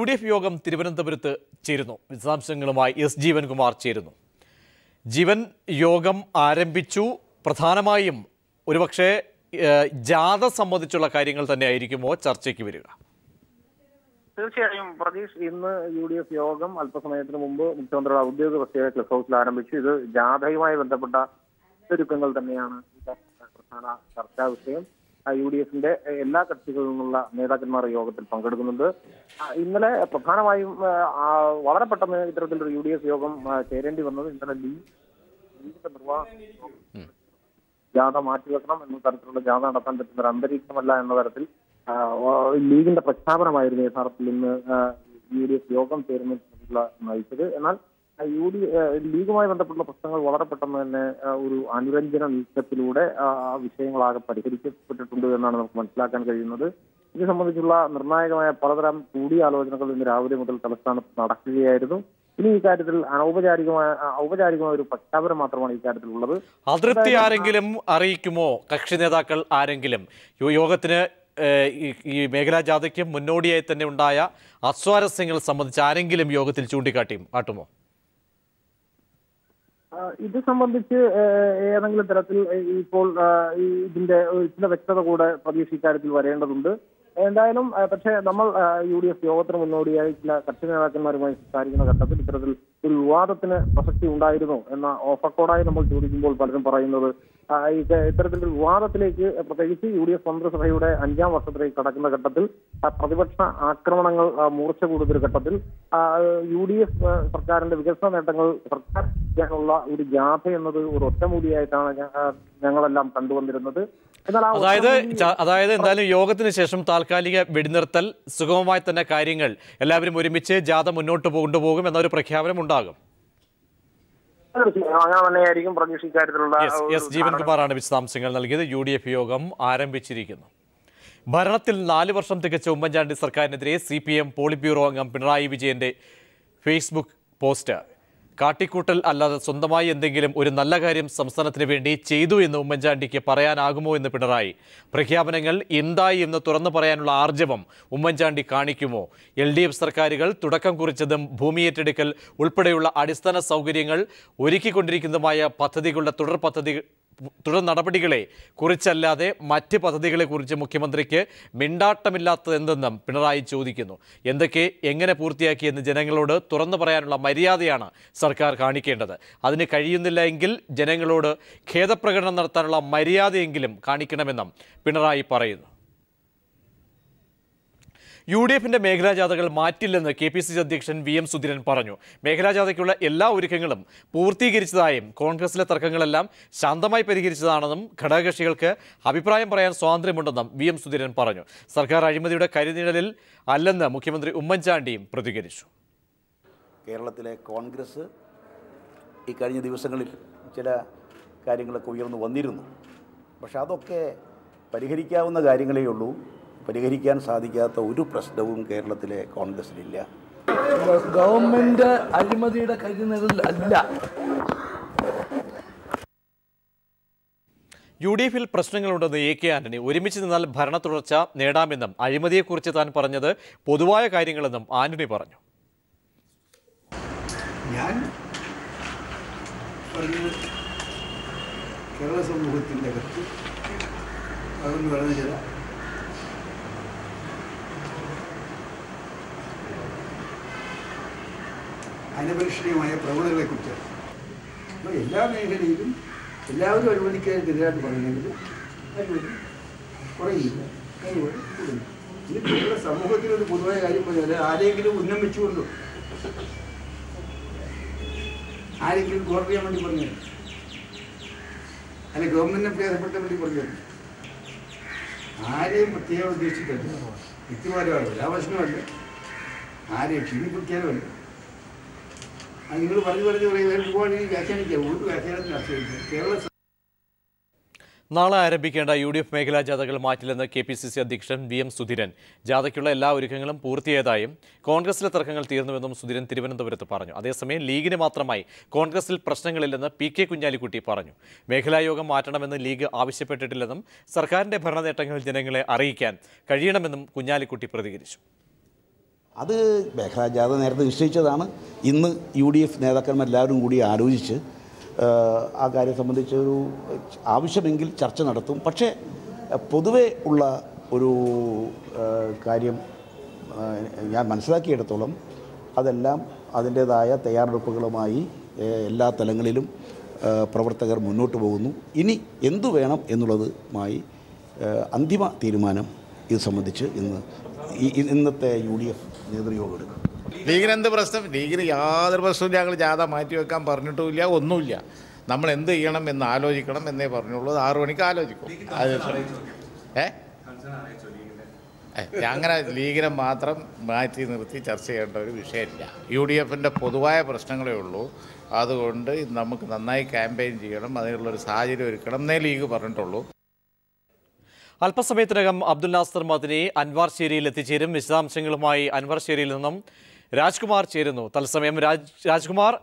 UDF യോഗം തിരുവനന്തപുരത്ത് ചേരുന്നു. വിശദാംശങ്ങളുമായി എസ് ജീവൻകുമാർ ചേരുന്നു. ജീവൻ, യോഗം ആരംഭിച്ചു. പ്രധാനമായും ഒരുപക്ഷെ ജാഥ സംബന്ധിച്ചുള്ള കാര്യങ്ങൾ തന്നെയായിരിക്കുമോ ചർച്ചയ്ക്ക് വരിക? തീർച്ചയായും പ്രതീഷ്, ഇന്ന് UDF യോഗം അല്പസമയത്തിന് മുമ്പ് മുഖ്യമന്ത്രിയുടെ ഔദ്യോഗിക പ്രത്യേക ക്ലിഫ് ഹൗസിൽ ആരംഭിച്ചു. ഇത് ജാഥയുമായി ബന്ധപ്പെട്ട ഒരുക്കങ്ങൾ തന്നെയാണ് പ്രധാന ചർച്ചാ വിഷയം. UDFന്റെ എല്ലാ കക്ഷികളിൽ നിന്നുള്ള നേതാക്കന്മാർ യോഗത്തിൽ പങ്കെടുക്കുന്നുണ്ട്. ഇന്നലെ പ്രധാനമായും വളരെ പെട്ടെന്ന് ഇത്തരത്തിലൊരു UDF യോഗം ചേരേണ്ടി വന്നത് ഇന്നലെ ലീഗിന്റെ നിർവാഹക ജാഥ മാറ്റിവെക്കണം എന്ന തരത്തിലുള്ള ജാഥ നടത്താൻ പറ്റുന്ന ഒരു അന്തരീക്ഷമല്ല എന്ന തരത്തിൽ ലീഗിന്റെ പ്രഖ്യാപനമായിരുന്നു യഥാർത്ഥത്തിൽ ഇന്ന് UDF യോഗം ചേരുന്നതിനുള്ള നയിച്ചത്. എന്നാൽ ലീഗുമായി ബന്ധപ്പെട്ട പ്രശ്നങ്ങൾ വളരെ പെട്ടെന്ന് തന്നെ ഒരു അനുരഞ്ജന നീക്കത്തിലൂടെ വിഷയങ്ങളാകെ പരിഹരിക്കപ്പെട്ടിട്ടുണ്ട് എന്നാണ് നമുക്ക് മനസ്സിലാക്കാൻ കഴിയുന്നത്. ഇത് സംബന്ധിച്ചുള്ള നിർണായകമായ പലതരം കൂടിയാലോചനകൾ ഇന്ന് രാവിലെ മുതൽ തലസ്ഥാനത്ത് നടക്കുകയായിരുന്നു. ഇനി ഇക്കാര്യത്തിൽ ഔപചാരികമായ ഒരു പ്രഖ്യാപനം മാത്രമാണ് ഇക്കാര്യത്തിലുള്ളത്. അതൃപ്തി ആരെങ്കിലും അറിയിക്കുമോ? കക്ഷി നേതാക്കൾ ആരെങ്കിലും യോഗത്തിന് ഈ മേഖലാ ജാഥയ്ക്ക് മുന്നോടിയായി തന്നെ ഉണ്ടായ അസ്വാരസ്യങ്ങൾ സംബന്ധിച്ച് ആരെങ്കിലും യോഗത്തിൽ ചൂണ്ടിക്കാട്ടുമോ? ഇത് സംബന്ധിച്ച് ഏതെങ്കിലും തരത്തിൽ ഇപ്പോൾ ഇതിന്റെ ചില വ്യക്തത കൂടെ പ്രതീക്ഷ ഇക്കാര്യത്തിൽ വരേണ്ടതുണ്ട്. എന്തായാലും പക്ഷേ നമ്മൾ UDF യോഗത്തിന് മുന്നോടിയായി ചില കക്ഷി നേതാക്കന്മാരുമായി സംസാരിക്കുന്ന ഘട്ടത്തിൽ ഇത്തരത്തിൽ ഒരു വിവാദത്തിന് പ്രസക്തി ഉണ്ടായിരുന്നു എന്ന ഓഫക്കോടായി നമ്മൾ ചോദിക്കുമ്പോൾ പലരും പറയുന്നത് ഇത്തരത്തിലൊരു വിവാദത്തിലേക്ക്, പ്രത്യേകിച്ച് UDF മന്ത്രിസഭയുടെ 5ാം വർഷത്തിലേക്ക് കടക്കുന്ന ഘട്ടത്തിൽ പ്രതിപക്ഷ ആക്രമണങ്ങൾ മൂർച്ച കൂടുതൽ ഘട്ടത്തിൽ UDF സർക്കാരിന്റെ വികസന നേട്ടങ്ങൾ സർക്കാർ ചെയ്യാനുള്ള ഒരു ജാഥ എന്നത് ഒരു ഒറ്റമൂലിയായിട്ടാണ് ഞങ്ങളെല്ലാം കണ്ടുവന്നിരുന്നത്. അതായത് എന്തായാലും യോഗത്തിന് ശേഷം താൽക്കാലിക വെടിനിർത്തൽ, സുഗമമായി തന്നെ കാര്യങ്ങൾ എല്ലാവരും ഒരുമിച്ച് ജാഥ മുന്നോട്ട് കൊണ്ടുപോകും എന്നൊരു പ്രഖ്യാപനം ഉണ്ടാകും. അങ്ങനെ തന്നെയായിരിക്കും പ്രതീക്ഷ ഇക്കാര്യത്തിലുള്ള. എസ് ജീവൻകുമാറാണ് വിശദാംശങ്ങൾ നൽകിയത്. UDF യോഗം ആരംഭിച്ചിരിക്കുന്നു. ഭരണത്തിൽ 4 വർഷം തികച്ച ഉമ്മൻചാണ്ടി സർക്കാരിനെതിരെ CPM പോളിറ്റ് ബ്യൂറോ അംഗം പിണറായി വിജയന്റെ ഫേസ്ബുക്ക് പോസ്റ്റ്. കാട്ടിക്കൂട്ടൽ അല്ലാതെ സ്വന്തമായി എന്തെങ്കിലും ഒരു നല്ല കാര്യം സംസ്ഥാനത്തിന് വേണ്ടി ചെയ്തു എന്ന് ഉമ്മൻചാണ്ടിക്ക് പറയാനാകുമോ എന്ന് പിണറായി. പ്രഖ്യാപനങ്ങൾ എന്തായി എന്ന് തുറന്നു പറയാനുള്ള ആർജവം ഉമ്മൻചാണ്ടി കാണിക്കുമോ? LDF സർക്കാരുകൾ തുടക്കം കുറിച്ചതും ഭൂമി ഏറ്റെടുക്കൽ ഉൾപ്പെടെയുള്ള അടിസ്ഥാന സൗകര്യങ്ങൾ ഒരുക്കിക്കൊണ്ടിരിക്കുന്നതുമായ പദ്ധതികളുടെ തുടർ നടപടികളെ കുറിച്ചല്ലാതെ മറ്റ് പദ്ധതികളെക്കുറിച്ച് മുഖ്യമന്ത്രിക്ക് മിണ്ടാട്ടമില്ലാത്തതെന്തെന്നും പിണറായി ചോദിക്കുന്നു. എന്തൊക്കെ എങ്ങനെ പൂർത്തിയാക്കിയെന്ന് ജനങ്ങളോട് തുറന്നു പറയാനുള്ള മര്യാദയാണ് സർക്കാർ കാണിക്കേണ്ടത്. അതിന് കഴിയുന്നില്ല എങ്കിൽ ജനങ്ങളോട് ഖേദപ്രകടനം നടത്താനുള്ള മര്യാദയെങ്കിലും കാണിക്കണമെന്നും പിണറായി പറയുന്നു. UDFന്റെ മേഖലാ ജാഥകൾ മാറ്റില്ലെന്ന് KPCC അധ്യക്ഷൻ VM സുധീരൻ പറഞ്ഞു. മേഖലാ ജാഥയ്ക്കുള്ള എല്ലാ ഒരുക്കങ്ങളും പൂർത്തീകരിച്ചതായും കോൺഗ്രസിലെ തർക്കങ്ങളെല്ലാം ശാന്തമായി പരിഹരിച്ചതാണെന്നും ഘടകകക്ഷികൾക്ക് അഭിപ്രായം പറയാൻ സ്വാതന്ത്ര്യമുണ്ടെന്നും VM സുധീരൻ പറഞ്ഞു. സർക്കാർ അഴിമതിയുടെ കരിനിഴലിൽ അല്ലെന്ന് മുഖ്യമന്ത്രി ഉമ്മൻചാണ്ടിയും പ്രതികരിച്ചു. കേരളത്തിലെ കോൺഗ്രസ് ഈ കഴിഞ്ഞ ദിവസങ്ങളിൽ ചില കാര്യങ്ങളൊക്കെ ഉയർന്നു വന്നിരുന്നു. പക്ഷെ അതൊക്കെ പരിഹരിക്കാവുന്ന കാര്യങ്ങളേ ഉള്ളൂ. പരിഹരിക്കാൻ സാധിക്കാത്ത ഒരു പ്രശ്നവും കേരളത്തിലെ കോൺഗ്രസിലില്ല. ഗവൺമെന്റ് അഴിമതിയുടെ കരിനിഴലിൽ അല്ല. UDFിൽ പ്രശ്നങ്ങളുണ്ടെന്ന് AK ആന്റണി. ഒരുമിച്ച് നിന്നാൽ ഭരണ തുടർച്ച നേടാമെന്നും അഴിമതിയെക്കുറിച്ച് താൻ പറഞ്ഞത് പൊതുവായ കാര്യങ്ങളെന്നും ആന്റണി പറഞ്ഞു. ഞാൻ പറഞ്ഞത് കേരള സമൂഹത്തിൻ്റെ അകത്ത് അതെന്ന് പറഞ്ഞ ചില അനപരിഷ്ഠിതമായ പ്രവണതകളെക്കുറിച്ചാണ്. അപ്പോൾ എല്ലാ മേഖലയിലും എല്ലാവരും അഴിമതിക്കെതിരായിട്ട് പറയുന്നെങ്കിലും അഴിമതി കുറയില്ല, അതുപോലെ കൂടുന്നു. ഇത് കേരള സമൂഹത്തിനൊരു പൊതുവായ കാര്യം പറഞ്ഞാൽ ആരെങ്കിലും ഉന്നം വെച്ചുകൊണ്ടോ ആരെങ്കിലും കോർ ചെയ്യാൻ വേണ്ടി പറഞ്ഞു, അല്ലെ ഗവൺമെന്റിനെ പ്രയാസപ്പെടുത്താൻ വേണ്ടി പറഞ്ഞു, ആരെയും പ്രത്യേകം ഉദ്ദേശിച്ചിട്ടല്ല, വ്യക്തിപരമല്ല, ഒരാവശ്യമല്ല, ആരെയും ക്ഷീണിപ്പിക്കാനുമല്ല. നിങ്ങൾ പറഞ്ഞു ഒരുപാട് വ്യാഖ്യാനിക്കാം, ഒരു വ്യാഖ്യാനത്തിന് ആശ്രയിക്കാം. കേരള നാളെ ആരംഭിക്കേണ്ട UDF മേഖലാ ജാഥകൾ മാറ്റില്ലെന്ന് KPCC അധ്യക്ഷൻ VM സുധീരൻ. ജാഥയ്ക്കുള്ള എല്ലാ ഒരുക്കങ്ങളും പൂർത്തിയായതായും കോൺഗ്രസിലെ തർക്കങ്ങൾ തീർന്നുവെന്നും സുധീരൻ തിരുവനന്തപുരത്ത് പറഞ്ഞു. അതേസമയം ലീഗിന് മാത്രമായി കോൺഗ്രസിൽ പ്രശ്നങ്ങളില്ലെന്ന് PK കുഞ്ഞാലിക്കുട്ടി പറഞ്ഞു. മേഖലാ യോഗം മാറ്റണമെന്ന് ലീഗ് ആവശ്യപ്പെട്ടിട്ടില്ലെന്നും സർക്കാരിന്റെ ഭരണ നേട്ടങ്ങൾ ജനങ്ങളെ അറിയിക്കാൻ കഴിയണമെന്നും കുഞ്ഞാലിക്കുട്ടി പ്രതികരിച്ചു. അത് മേഖലാ ജാഥ നേരത്തെ നിശ്ചയിച്ചതാണ്. ഇന്ന് UDF നേതാക്കന്മാരെല്ലാവരും കൂടി ആലോചിച്ച് ആ കാര്യം സംബന്ധിച്ച് ഒരു ആവശ്യമെങ്കിൽ ചർച്ച നടത്തും. പക്ഷേ പൊതുവെ ഉള്ള ഒരു കാര്യം ഞാൻ മനസ്സിലാക്കിയെടുത്തോളം അതെല്ലാം അതിൻ്റേതായ തയ്യാറെടുപ്പുകളുമായി എല്ലാ തലങ്ങളിലും പ്രവർത്തകർ മുന്നോട്ട് പോകുന്നു. ഇനി എന്തു വേണം എന്നുള്ളതുമായി അന്തിമ തീരുമാനം ഇത് സംബന്ധിച്ച് ഇന്നത്തെ UDF നേതൃയോഗം എടുക്കും. ലീഗിന് എന്ത് പ്രശ്നം? ലീഗിന് യാതൊരു പ്രശ്നവും ഞങ്ങൾ ജാഥ മാറ്റിവെക്കാൻ പറഞ്ഞിട്ടുമില്ല, ഒന്നുമില്ല. നമ്മൾ എന്ത് ചെയ്യണം എന്ന് ആലോചിക്കണം എന്നേ പറഞ്ഞുള്ളൂ. 6 മണിക്ക് ആലോചിക്കും. അങ്ങനെ ലീഗിനെ മാത്രം മാറ്റി നിർത്തി ചർച്ച ചെയ്യേണ്ട ഒരു വിഷയമില്ല. UDFൻ്റെ പൊതുവായ പ്രശ്നങ്ങളേ ഉള്ളൂ. അതുകൊണ്ട് നമുക്ക് നന്നായി ക്യാമ്പയിൻ ചെയ്യണം, അതിനുള്ളൊരു സാഹചര്യം ഒരുക്കണം എന്നേ ലീഗ് പറഞ്ഞിട്ടുള്ളൂ. അല്പസമയത്തിനകം അബ്ദുൽ നാസർ മദനി അൻവാർശേരിയിൽ എത്തിച്ചേരും. വിശദാംശങ്ങളുമായി അൻവാർശേരിയിൽ നിന്നും രാജ്കുമാർ ചേരുന്നു. തത്സമയം രാജ്കുമാർ,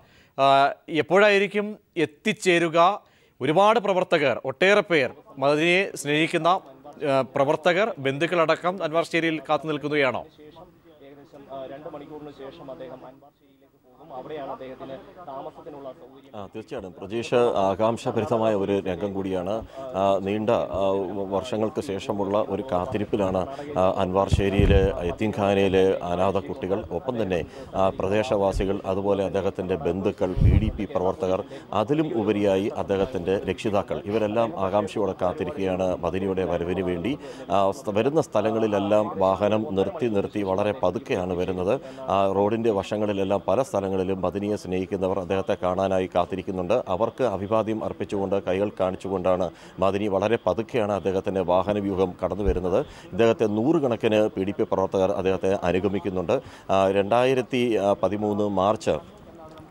എപ്പോഴായിരിക്കും എത്തിച്ചേരുക? ഒരുപാട് പ്രവർത്തകർ, ഒട്ടേറെ പേർ, മദനിയെ സ്നേഹിക്കുന്ന പ്രവർത്തകർ, ബന്ധുക്കളടക്കം അൻവാർശേരിയിൽ കാത്തു നിൽക്കുകയാണോ? ഏകദേശം 2 മണിക്കൂറിന് ശേഷം അദ്ദേഹം അൻവാർശേരിയിലേക്ക് പോകും. അവിടെയാണ് അദ്ദേഹത്തിന് താമസത്തിനുള്ള സൗകര്യം. തീർച്ചയായിട്ടും പ്രജീഷ്, ആകാംക്ഷഭരിതമായ ഒരു രംഗം കൂടിയാണ്. നീണ്ട വർഷങ്ങൾക്ക് ശേഷമുള്ള ഒരു കാത്തിരിപ്പിലാണ് അൻവാർശേരിയിലെ യത്തീംഖാനയിലെ അനാഥ കുട്ടികൾ, ഒപ്പം തന്നെ പ്രദേശവാസികൾ, അതുപോലെ അദ്ദേഹത്തിൻ്റെ ബന്ധുക്കൾ, PDP പ്രവർത്തകർ, അതിലും ഉപരിയായി അദ്ദേഹത്തിൻ്റെ രക്ഷിതാക്കൾ, ഇവരെല്ലാം ആകാംക്ഷയോടെ കാത്തിരിക്കുകയാണ് മദനിയുടെ വരവിന് വേണ്ടി. വരുന്ന സ്ഥലങ്ങളിലെല്ലാം വാഹനം നിർത്തി വളരെ പതുക്കെയാണ് വരുന്നത്. റോഡിൻ്റെ വശങ്ങളിലെല്ലാം പല സ്ഥലങ്ങളിലും മദനിയെ സ്നേഹിക്കുന്നവർ അദ്ദേഹത്തെ കാണാനായി കാത്തിരിക്കുന്നുണ്ട്. അവർക്ക് അഭിവാദ്യം അർപ്പിച്ചുകൊണ്ട് കൈകൾ കാണിച്ചുകൊണ്ടാണ് മദനി വളരെ പതുക്കെയാണ് അദ്ദേഹത്തിൻ്റെ വാഹനവ്യൂഹം കടന്നു വരുന്നത്. ഇദ്ദേഹത്തെ 100 കണക്കിന് PDP പ്രവർത്തകർ അദ്ദേഹത്തെ അനുഗമിക്കുന്നുണ്ട്. 2013 മാർച്ച്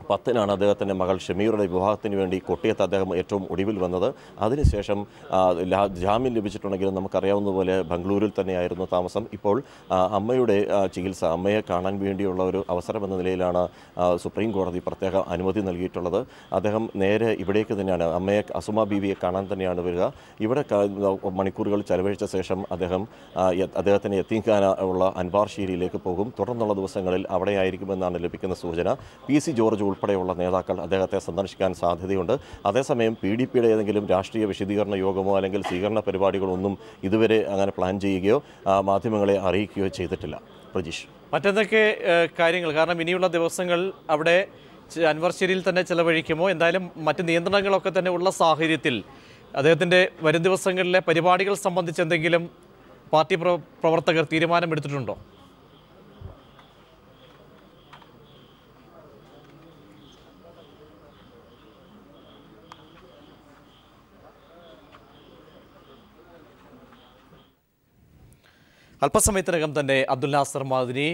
10-നാണ് അദ്ദേഹത്തിൻ്റെ മകൾ ഷമീറുടെ വിവാഹത്തിന് വേണ്ടി കൊട്ടിയത്ത് അദ്ദേഹം ഏറ്റവും ഒടുവിൽ വന്നത്. അതിനുശേഷം ജാമ്യം ലഭിച്ചിട്ടുണ്ടെങ്കിലും നമുക്കറിയാവുന്നതുപോലെ ബംഗളൂരിൽ തന്നെയായിരുന്നു താമസം. ഇപ്പോൾ അമ്മയുടെ ചികിത്സ, അമ്മയെ കാണാൻ വേണ്ടിയുള്ള ഒരു അവസരം എന്ന നിലയിലാണ് സുപ്രീം കോടതി പ്രത്യേക അനുമതി നൽകിയിട്ടുള്ളത്. അദ്ദേഹം നേരെ ഇവിടേക്ക് തന്നെയാണ്, അമ്മയെ, അസുമ ബീവിയെ കാണാൻ തന്നെയാണ് വരിക. ഇവിടെ മണിക്കൂറുകൾ ചെലവഴിച്ച ശേഷം അദ്ദേഹത്തിന് യത്തീംഖാന ഉള്ള അൻവാർശേരിയിലേക്ക് പോകും. തുടർന്നുള്ള ദിവസങ്ങളിൽ അവിടെയായിരിക്കുമെന്നാണ് ലഭിക്കുന്ന സൂചന. PC ജോർജ് ഉൾപ്പെടെയുള്ള നേതാക്കൾ അദ്ദേഹത്തെ സന്ദർശിക്കാൻ സാധ്യതയുണ്ട്. അതേസമയം PDPയുടെ ഏതെങ്കിലും രാഷ്ട്രീയ വിശദീകരണ യോഗമോ അല്ലെങ്കിൽ സ്വീകരണ പരിപാടികളൊന്നും ഇതുവരെ അങ്ങനെ പ്ലാൻ ചെയ്യുകയോ മാധ്യമങ്ങളെ അറിയിക്കുകയോ ചെയ്തിട്ടില്ല. പ്രജീഷ്, മറ്റെന്തൊക്കെ കാര്യങ്ങൾ, കാരണം ഇനിയുള്ള ദിവസങ്ങൾ അവിടെ അൻവാർശേരിയിൽ തന്നെ ചെലവഴിക്കുമോ? എന്തായാലും മറ്റ് നിയന്ത്രണങ്ങളൊക്കെ തന്നെ ഉള്ള സാഹചര്യത്തിൽ അദ്ദേഹത്തിൻ്റെ വരും ദിവസങ്ങളിലെ പരിപാടികൾ സംബന്ധിച്ച് എന്തെങ്കിലും പാർട്ടി പ്രവർത്തകർ തീരുമാനമെടുത്തിട്ടുണ്ടോ? അല്പസമയത്തിനകം തന്നെ അബ്ദുൽ നാസർ മദനി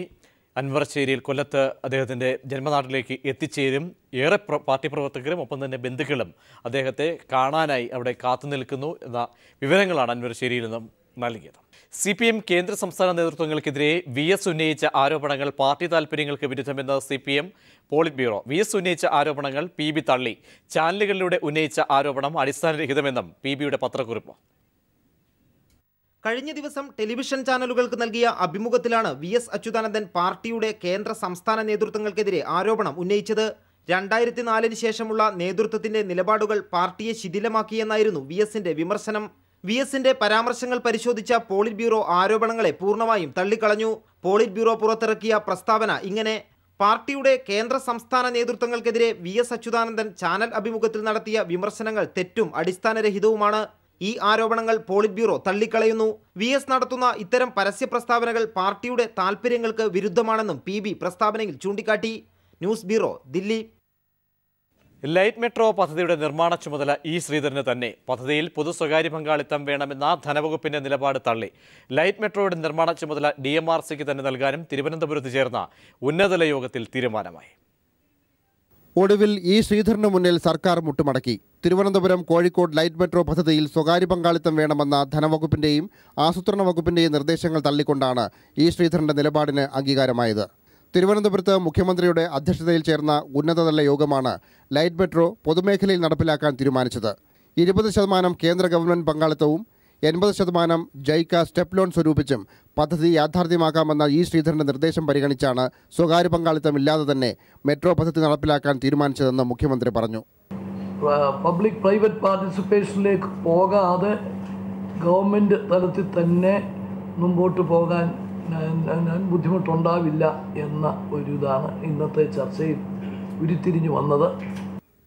അൻവാർശേരിയിൽ, കൊല്ലത്ത് അദ്ദേഹത്തിൻ്റെ ജന്മനാട്ടിലേക്ക് എത്തിച്ചേരും. ഏറെ പാർട്ടി പ്രവർത്തകരും ഒപ്പം തന്നെ ബന്ധുക്കളും അദ്ദേഹത്തെ കാണാനായി അവിടെ കാത്തു നിൽക്കുന്നു എന്ന വിവരങ്ങളാണ് അൻവാർശേരിയിൽ നിന്നും നൽകിയത്. CPM കേന്ദ്ര സംസ്ഥാന നേതൃത്വങ്ങൾക്കെതിരെ VS ഉന്നയിച്ച ആരോപണങ്ങൾ പാർട്ടി താൽപ്പര്യങ്ങൾക്ക് വിരുദ്ധമെന്ന് CPM പോളിറ്റ് ബ്യൂറോ. VS ഉന്നയിച്ച ആരോപണങ്ങൾ PB തള്ളി. ചാനലുകളിലൂടെ ഉന്നയിച്ച ആരോപണം അടിസ്ഥാനരഹിതമെന്നും PBയുടെ പത്രക്കുറിപ്പ്. കഴിഞ്ഞ ദിവസം ടെലിവിഷൻ ചാനലുകൾക്ക് നൽകിയ അഭിമുഖത്തിലാണ് VS അച്യുതാനന്ദൻ പാർട്ടിയുടെ കേന്ദ്ര സംസ്ഥാന നേതൃത്വങ്ങൾക്കെതിരെ ആരോപണം ഉന്നയിച്ചത്. 2004-ന് ശേഷമുള്ള നേതൃത്വത്തിന്റെ നിലപാടുകൾ പാർട്ടിയെ ശിഥിലമാക്കിയെന്നായിരുന്നു VSന്റെ വിമർശനം. VSന്റെ പരാമർശങ്ങൾ പരിശോധിച്ച പോളിറ്റ് ബ്യൂറോ ആരോപണങ്ങളെ പൂർണ്ണമായും തള്ളിക്കളഞ്ഞു. പോളിറ്റ് ബ്യൂറോ പുറത്തിറക്കിയ പ്രസ്താവന ഇങ്ങനെ: പാർട്ടിയുടെ കേന്ദ്ര സംസ്ഥാന നേതൃത്വങ്ങൾക്കെതിരെ VS അച്യുതാനന്ദൻ ചാനൽ അഭിമുഖത്തിൽ നടത്തിയ വിമർശനങ്ങൾ തെറ്റും അടിസ്ഥാനരഹിതവുമാണ്. ഈ ആരോപണങ്ങൾ പോളിറ്റ് ബ്യൂറോ തള്ളിക്കളയുന്നു. VS നടത്തുന്ന ഇത്തരം പരസ്യ പ്രസ്താവനകൾ പാർട്ടിയുടെ താൽപ്പര്യങ്ങൾക്ക് വിരുദ്ധമാണെന്നും PB പ്രസ്താവനയിൽ ചൂണ്ടിക്കാട്ടി. News bureau, Delhi. Light metro പദ്ധതിയുടെ നിർമ്മാണ ചുമതല ശ്രീധരന് തന്നെ. പദ്ധതിയിൽ പൊതു സ്വകാര്യ പങ്കാളിത്തം വേണമെന്ന ധനവകുപ്പിന്റെ നിലപാട് തള്ളി. ലൈറ്റ് മെട്രോയുടെ നിർമ്മാണ ചുമതല DMRCക്ക് തന്നെ നൽകാനും തിരുവനന്തപുരത്ത് ചേർന്ന ഉന്നതതല യോഗത്തിൽ തീരുമാനമായി. ഒടുവിൽ ശ്രീധരന് മുന്നിൽ സർക്കാർ മുട്ടുമടക്കി. തിരുവനന്തപുരം കോഴിക്കോട് ലൈറ്റ് മെട്രോ പദ്ധതിയിൽ സ്വകാര്യ പങ്കാളിത്തം വേണമെന്ന ധനവകുപ്പിന്റെയും ആസൂത്രണ വകുപ്പിന്റെയും നിർദ്ദേശങ്ങൾ തള്ളിക്കൊണ്ടാണ് ശ്രീധരന്റെ നിലപാടിന് അംഗീകാരമായത്. തിരുവനന്തപുരത്ത് മുഖ്യമന്ത്രിയുടെ അധ്യക്ഷതയിൽ ചേർന്ന ഉന്നതതല യോഗമാണ് ലൈറ്റ് മെട്രോ പൊതുമേഖലയിൽ നടപ്പിലാക്കാൻ തീരുമാനിച്ചത്. 20% കേന്ദ്ര ഗവൺമെന്റ് പങ്കാളിത്തവും 80% ജൈക്ക സ്റ്റെപ്പ് ലോൺ സ്വരൂപിച്ചും പദ്ധതി യാഥാർത്ഥ്യമാക്കാമെന്ന ഇ ശ്രീധരന്റെ നിർദ്ദേശം പരിഗണിച്ചാണ് സ്വകാര്യ പങ്കാളിത്തമില്ലാതെ തന്നെ മെട്രോ പദ്ധതി നടപ്പിലാക്കാൻ തീരുമാനിച്ചതെന്ന് മുഖ്യമന്ത്രി പറഞ്ഞു. പബ്ലിക് പ്രൈവറ്റ് പാർട്ടിസിപ്പേഷനിലേക്ക് പോകാതെ ഗവൺമെൻറ് തലത്തിൽ തന്നെ മുമ്പോട്ട് പോകാൻ ബുദ്ധിമുട്ടുണ്ടാവില്ല എന്ന ഒരു ഇതാണ് ഇന്നത്തെ ചർച്ചയിൽ ഉരുത്തിരിഞ്ഞു വന്നത്.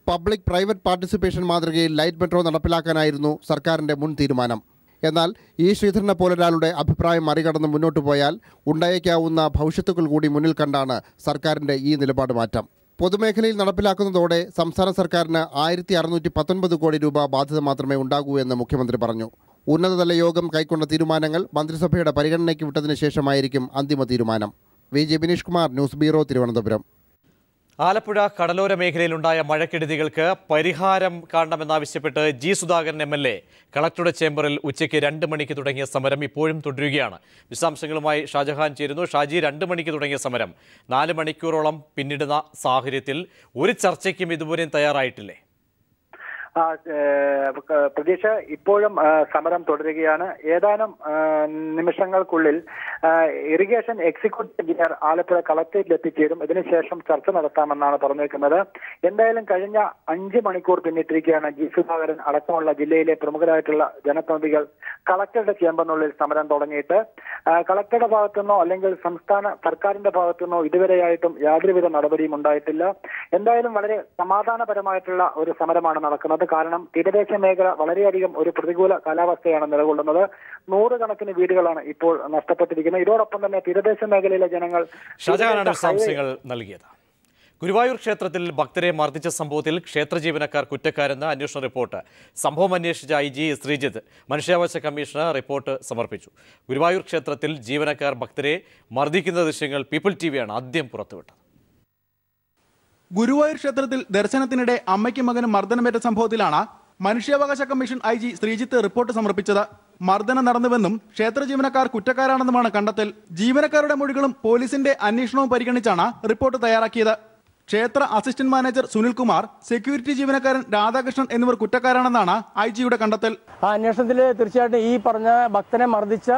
പബ്ലിക് പ്രൈവറ്റ് പാർട്ടിസിപ്പേഷൻ മാതൃകയിൽ ലൈറ്റ് മെട്രോ നടപ്പിലാക്കാനായിരുന്നു സർക്കാരിൻ്റെ മുൻ തീരുമാനം. എന്നാൽ ഇ ശ്രീധരനെ പോലൊരാളുടെ അഭിപ്രായം മറികടന്ന് മുന്നോട്ട് പോയാൽ ഉണ്ടായേക്കാവുന്ന ഭവിഷ്യത്തുകൾ കൂടി മുന്നിൽ കണ്ടാണ് സർക്കാരിൻ്റെ ഈ നിലപാട് മാറ്റം. പൊതുമേഖലയിൽ നടപ്പിലാക്കുന്നതോടെ സംസ്ഥാന സർക്കാരിന് 1619 കോടി രൂപ ബാധ്യത മാത്രമേ ഉണ്ടാകൂ എന്ന് മുഖ്യമന്ത്രി പറഞ്ഞു. ഉന്നതതല യോഗം കൈക്കൊണ്ട തീരുമാനങ്ങൾ മന്ത്രിസഭയുടെ പരിഗണനയ്ക്ക് വിട്ടതിന് ശേഷമായിരിക്കും അന്തിമ തീരുമാനം. VJ Bineesh Kumar, news bureau, Thiruvananthapuram. Alappuzha കടലോര മേഖലയിലുണ്ടായ മഴക്കെടുതികൾക്ക് പരിഹാരം കാണണമെന്നാവശ്യപ്പെട്ട് ജി സുധാകരൻ MLA കളക്ടറുടെ ചേംബറിൽ ഉച്ചയ്ക്ക് 2 മണിക്ക് തുടങ്ങിയ സമരം ഇപ്പോഴും തുടരുകയാണ്. വിശദാംശങ്ങളുമായി ഷാജഹാൻ ചേരുന്നു. ഷാജി, 2 മണിക്ക് തുടങ്ങിയ സമരം 4 മണിക്കൂറോളം പിന്നിടുന്ന സാഹചര്യത്തിൽ ഒരു ചർച്ചയ്ക്കും ഇതുവരെയും തയ്യാറായിട്ടില്ലേ? പ്രതീക്ഷ, ഇപ്പോഴും സമരം തുടരുകയാണ്. ഏതാനും നിമിഷങ്ങൾക്കുള്ളിൽ ഇറിഗേഷൻ എക്സിക്യൂട്ടീവ് എഞ്ചിനീയർ ആലപ്പുഴ കളക്ടറേറ്റിൽ എത്തിച്ചേരും. ഇതിനുശേഷം ചർച്ച നടത്താമെന്നാണ് പറഞ്ഞേക്കുന്നത്. എന്തായാലും കഴിഞ്ഞ 5 മണിക്കൂർ പിന്നിട്ടിരിക്കുകയാണ്. ജി സുധാകരൻ അടക്കമുള്ള ജില്ലയിലെ പ്രമുഖരായിട്ടുള്ള ജനപ്രതിനിധികൾ കളക്ടറുടെ ചേംബറിനുള്ളിൽ സമരം തുടങ്ങിയിട്ട്. കളക്ടറുടെ ഭാഗത്തുനിന്നോ അല്ലെങ്കിൽ സംസ്ഥാന സർക്കാരിന്റെ ഭാഗത്തുനിന്നോ ഇതുവരെയായിട്ടും യാതൊരുവിധ നടപടിയും ഉണ്ടായിട്ടില്ല. എന്തായാലും വളരെ സമാധാനപരമായിട്ടുള്ള ഒരു സമരമാണ് നടക്കുന്നത്. കാരണം തീരദേശ മേഖല വളരെയധികം ഒരു പ്രതികൂല കാലാവസ്ഥയാണ് നിലകൊള്ളുന്നത്. 100 കണക്കിന് വീടുകളാണ് ഇപ്പോൾ നഷ്ടപ്പെട്ടിരിക്കുന്നത്. ഇതോടൊപ്പം തന്നെ തീരദേശ മേഖലയിലെ ജനങ്ങൾ നൽകിയത്. ഗുരുവായൂർ ക്ഷേത്രത്തിൽ ഭക്തരെ മർദ്ദിച്ച സംഭവത്തിൽ ക്ഷേത്ര ജീവനക്കാർ കുറ്റക്കാരെന്ന് അന്വേഷണ റിപ്പോർട്ട്. സംഭവം അന്വേഷിച്ച IG ശ്രീജിത്ത് മനുഷ്യാവകാശ കമ്മീഷന് റിപ്പോർട്ട് സമർപ്പിച്ചു. ഗുരുവായൂർ ക്ഷേത്രത്തിൽ ജീവനക്കാർ ഭക്തരെ മർദ്ദിക്കുന്ന ദൃശ്യങ്ങൾ പീപ്പിൾ TVയാണ് ആദ്യം പുറത്തുവിട്ടത്. ഗുരുവായൂർ ക്ഷേത്രത്തിൽ ദർശനത്തിനിടെ അമ്മയ്ക്കും മകനും മർദ്ദനമേറ്റ സംഭവത്തിലാണ് മനുഷ്യാവകാശ കമ്മീഷൻ IG ശ്രീജിത്ത് റിപ്പോർട്ട് സമർപ്പിച്ചത്. മർദ്ദനം നടന്നുവെന്നും ക്ഷേത്ര ജീവനക്കാർ കുറ്റക്കാരാണെന്നുമാണ് കണ്ടെത്തൽ. ജീവനക്കാരുടെ മൊഴികളും പോലീസിന്റെ അന്വേഷണവും പരിഗണിച്ചാണ് റിപ്പോർട്ട് തയ്യാറാക്കിയത്. ക്ഷേത്ര അസിസ്റ്റന്റ് മാനേജർ സുനിൽകുമാർ, സെക്യൂരിറ്റി ജീവനക്കാരൻ രാധാകൃഷ്ണൻ എന്നിവർ കുറ്റക്കാരാണെന്നാണ് IGയുടെ കണ്ടെത്തൽ. ആ അന്വേഷണത്തിൽ തീർച്ചയായിട്ടും ഈ പറഞ്ഞ ഭക്തനെ മർദ്ദിച്ച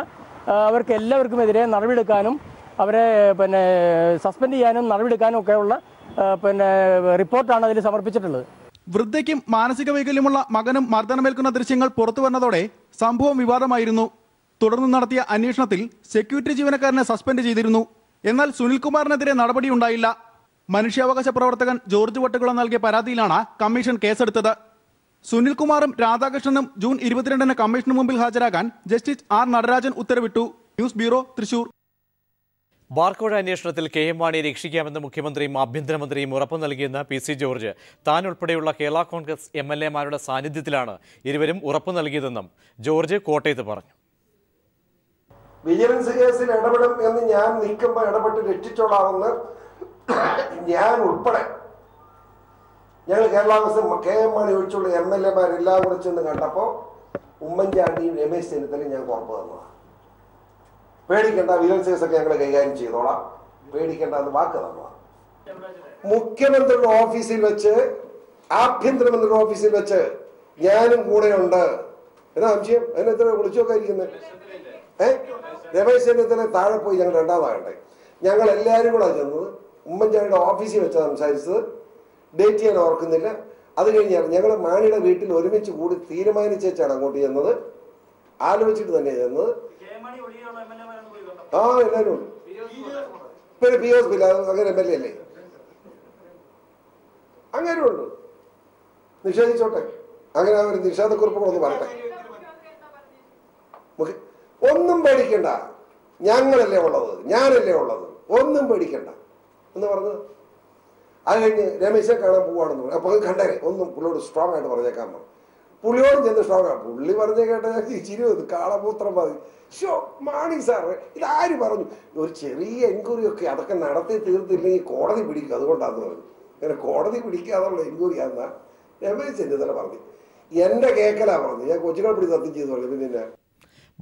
അവർക്ക് എല്ലാവർക്കുമെതിരെ നടപടിയെടുക്കാനും അവരെ സസ്പെൻഡ് ചെയ്യാനും നടപടിയെടുക്കാനും ഒക്കെയുള്ള റിപ്പോർട്ടാണ് അതിൽ സമർപ്പിച്ചിട്ടുള്ളത്. വൃദ്ധയ്ക്കും മാനസിക വൈകല്യമുള്ള മകനും മർദ്ദനമേൽക്കുന്ന ദൃശ്യങ്ങൾ പുറത്തു വന്നതോടെ സംഭവം വിവാദമായിരുന്നു. തുടർന്ന് നടത്തിയ അന്വേഷണത്തിൽ സെക്യൂരിറ്റി ജീവനക്കാരനെ സസ്പെൻഡ് ചെയ്തിരുന്നു. എന്നാൽ സുനിൽകുമാറിനെതിരെ നടപടിയുണ്ടായില്ല. മനുഷ്യാവകാശ പ്രവർത്തകൻ ജോർജ് വട്ടുകുളം നൽകിയ പരാതിയിലാണ് കമ്മീഷൻ കേസെടുത്തത്. സുനിൽകുമാറും രാധാകൃഷ്ണനും ജൂൺ 22-ന് കമ്മീഷന് മുമ്പിൽ ഹാജരാകാൻ ജസ്റ്റിസ് R നടരാജൻ ഉത്തരവിട്ടു. News bureau, Thrissur. ബാർക്കോഴ അന്വേഷണത്തിൽ KM മാണിയെ രക്ഷിക്കാമെന്ന് മുഖ്യമന്ത്രിയും ആഭ്യന്തരമന്ത്രിയും ഉറപ്പു നൽകിയെന്ന് PC ജോർജ്. താൻ ഉൾപ്പെടെയുള്ള കേരള കോൺഗ്രസ് MLA-മാരുടെ സാന്നിധ്യത്തിലാണ് ഇരുവരും ഉറപ്പു നൽകിയതെന്നും ജോർജ് കോട്ടയത്ത് പറഞ്ഞു. വിജിലൻസ് കേസിൽ ഇടപെടും എന്ന് ഞാൻ നിൽക്കുമ്പോൾ ഇടപെട്ട് രക്ഷിച്ചോളാമെന്ന് ഞാൻ ഉൾപ്പെടെ ഞങ്ങൾ കേരള കോൺഗ്രസ് KM മാണി ഒഴിച്ചുള്ള MLA-മാരെല്ലാം കൂടെ ചെന്ന് കണ്ടപ്പോൾ ഉമ്മൻചാണ്ടിയും രമേശ് ചെന്നിത്തലയും ഞങ്ങൾക്ക് ഉറപ്പ് തന്നതാണ്. പേടിക്കേണ്ട, വിജിലൻസ് കേസൊക്കെ ഞങ്ങൾ കൈകാര്യം ചെയ്തോളാം, പേടിക്കേണ്ട എന്ന് വാക്ക് തന്നതാണ്. മുഖ്യമന്ത്രിയുടെ ഓഫീസിൽ വെച്ച്, ആഭ്യന്തരമന്ത്രിയുടെ ഓഫീസിൽ വെച്ച് ഞാനും കൂടെയുണ്ട്. എന്നാ സംശയം? അതിനെത്ര വിളിച്ചൊക്കെ ഇരിക്കുന്നത്? രമേശ് ചെന്നിത്തല താഴെ പോയി ഞങ്ങൾ രണ്ടാമതാകട്ടെ. ഞങ്ങൾ എല്ലാവരും കൂടെ ചെന്നത് ഉമ്മൻചാണ്ടിയുടെ ഓഫീസിൽ വെച്ച് സംസാരിച്ചത്. ഡേറ്റ് ഞാൻ ഓർക്കുന്നില്ല. അത് കഴിഞ്ഞാണ് ഞങ്ങൾ മാണിയുടെ വീട്ടിൽ ഒരുമിച്ച് കൂടി തീരുമാനിച്ചാണ് അങ്ങോട്ട് ചെന്നത്. ആലോചിച്ചിട്ട് തന്നെയാണ് ചെന്നത്. എല്ലാവരും ഉണ്ട്. പിന്നെ POS ബില്ല അങ്ങനെ MLA അല്ലേ, അങ്ങനെ ഉണ്ട്. നിഷേധിച്ചോട്ടെ, അങ്ങനെ അവർ നിഷേധക്കുറിപ്പുകളൊന്നും പറയട്ടെ. ഒന്നും പേടിക്കണ്ട, ഞങ്ങളല്ലേ ഉള്ളത്, ഞാനല്ലേ ഉള്ളത്, ഒന്നും പേടിക്കണ്ട എന്ന് പറഞ്ഞത്. അത് കഴിഞ്ഞ് രമേശെ കാണാൻ പോവാണെന്ന് പറഞ്ഞു. അപ്പോൾ കണ്ടേ ഒന്നും പുള്ളിയോട് സ്ട്രോങ് ആയിട്ട് പറഞ്ഞേക്കാൻ പറഞ്ഞു. പുള്ളിയോടും ചെന്ന് സ്ട്രോങ് ആണ്. പുള്ളി പറഞ്ഞേ കേട്ട ചിരി വന്നു. കാളപൂത്രം മതി. ഷോ മാണി സാറ് ഇതാര് പറഞ്ഞു? ഒരു ചെറിയ എൻക്വയറി ഒക്കെ അതൊക്കെ നടത്തി തീർത്തില്ലെങ്കിൽ കോടതി പിടിക്കും, അതുകൊണ്ടാന്ന് പറഞ്ഞു. അങ്ങനെ കോടതി പിടിക്കാതുള്ള എൻക്വയറി ആണെന്നാ രമേശ് ചെന്നിത്തല പറഞ്ഞു. എൻ്റെ കേക്കലാ പറഞ്ഞു. ഞാൻ കൊച്ചുകളെ പിടി സത്യം ചെയ്തു പറഞ്ഞു. പിന്നെ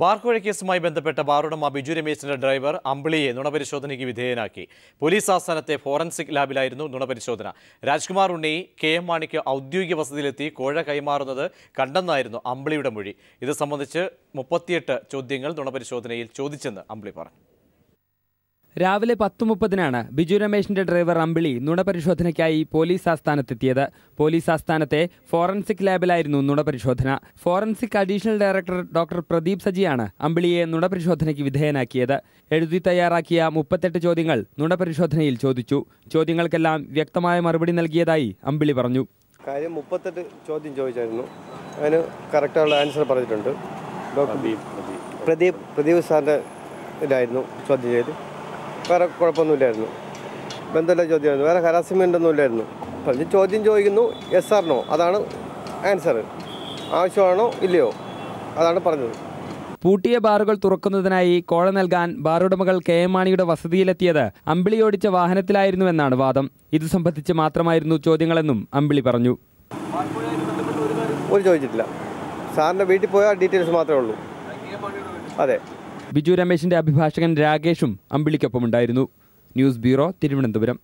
ബാർക്കോഴ കേസുമായി ബന്ധപ്പെട്ട ബാറുടമ ബിജു രമേശിന്റെ ഡ്രൈവർ അമ്പിളിയെ നുണപരിശോധനയ്ക്ക് വിധേയനാക്കി. പോലീസ് ആസ്ഥാനത്തെ ഫോറൻസിക് ലാബിലായിരുന്നു നുണപരിശോധന. രാജ്കുമാർ ഉണ്ണി KM മാണിക്ക് ഔദ്യോഗിക വസതിയിലെത്തി കോഴ കൈമാറുന്നത് കണ്ടെന്നായിരുന്നു അമ്പിളിയുടെ മൊഴി. ഇത് സംബന്ധിച്ച് 38 ചോദ്യങ്ങൾ നുണപരിശോധനയിൽ ചോദിച്ചെന്ന് അമ്പിളി പറഞ്ഞു. രാവിലെ 10:30 ബിജു രമേശിന്റെ ഡ്രൈവർ അമ്പിളി നുണപരിശോധനയ്ക്കായി പോലീസ് ആസ്ഥാനത്തെത്തിയത്. പോലീസ് ആസ്ഥാനത്തെ ഫോറൻസിക് ലാബിലായിരുന്നു നുണപരിശോധന. Forensic additional director doctor Pradeep സജിയാണ് അമ്പിളിയെ നുണപരിശോധനയ്ക്ക് വിധേയനാക്കിയത്. എഴുതി തയ്യാറാക്കിയ 38 ചോദ്യങ്ങൾ നുണപരിശോധനയിൽ ചോദിച്ചു. ചോദ്യങ്ങൾക്കെല്ലാം വ്യക്തമായ മറുപടി നൽകിയതായി അമ്പിളി പറഞ്ഞു. കാര്യം 38 ചോദ്യം ചോദിച്ചായിരുന്നു. അതിന് കറക്റ്റുള്ള ആൻസർ പറഞ്ഞിട്ടുണ്ട്. ഡോക്ടർ പ്രദീപ് സാറിൻ്റെ ഇതായിരുന്നു ചോദ്യം ചെയ്ത്. വേറെ കുഴപ്പമൊന്നുമില്ലായിരുന്നു. ബന്ധമില്ല ചോദ്യമായിരുന്നു. വേറെ ഹരാസ്മെൻ്റ് ഒന്നും ഇല്ലായിരുന്നു. പറഞ്ഞ് ചോദ്യം ചോദിക്കുന്നു, യെസ് ആർ നോ, അതാണ് ആൻസർ. ആവശ്യമാണോ ഇല്ലയോ, അതാണ് പറഞ്ഞത്. പൂട്ടിയ ബാറുകൾ തുറക്കുന്നതിനായി കോഴ നൽകാൻ ബാറുടമകൾ KM മാണിയുടെ വസതിയിലെത്തിയത് അമ്പിളി ഓടിച്ച വാഹനത്തിലായിരുന്നുവെന്നാണ് വാദം. ഇത് സംബന്ധിച്ച് മാത്രമായിരുന്നു ചോദ്യങ്ങളെന്നും അമ്പിളി പറഞ്ഞു. ഒരു ചോദിച്ചിട്ടില്ല. സാറിൻ്റെ വീട്ടിൽ പോയാൽ ഡീറ്റെയിൽസ് മാത്രമേ ഉള്ളൂ. അതെ. ബിജു രമേശിന്റെ അഭിഭാഷകൻ രാകേഷും അമ്പിളിക്കൊപ്പമുണ്ടായിരുന്നു. News bureau, Thiruvananthapuram.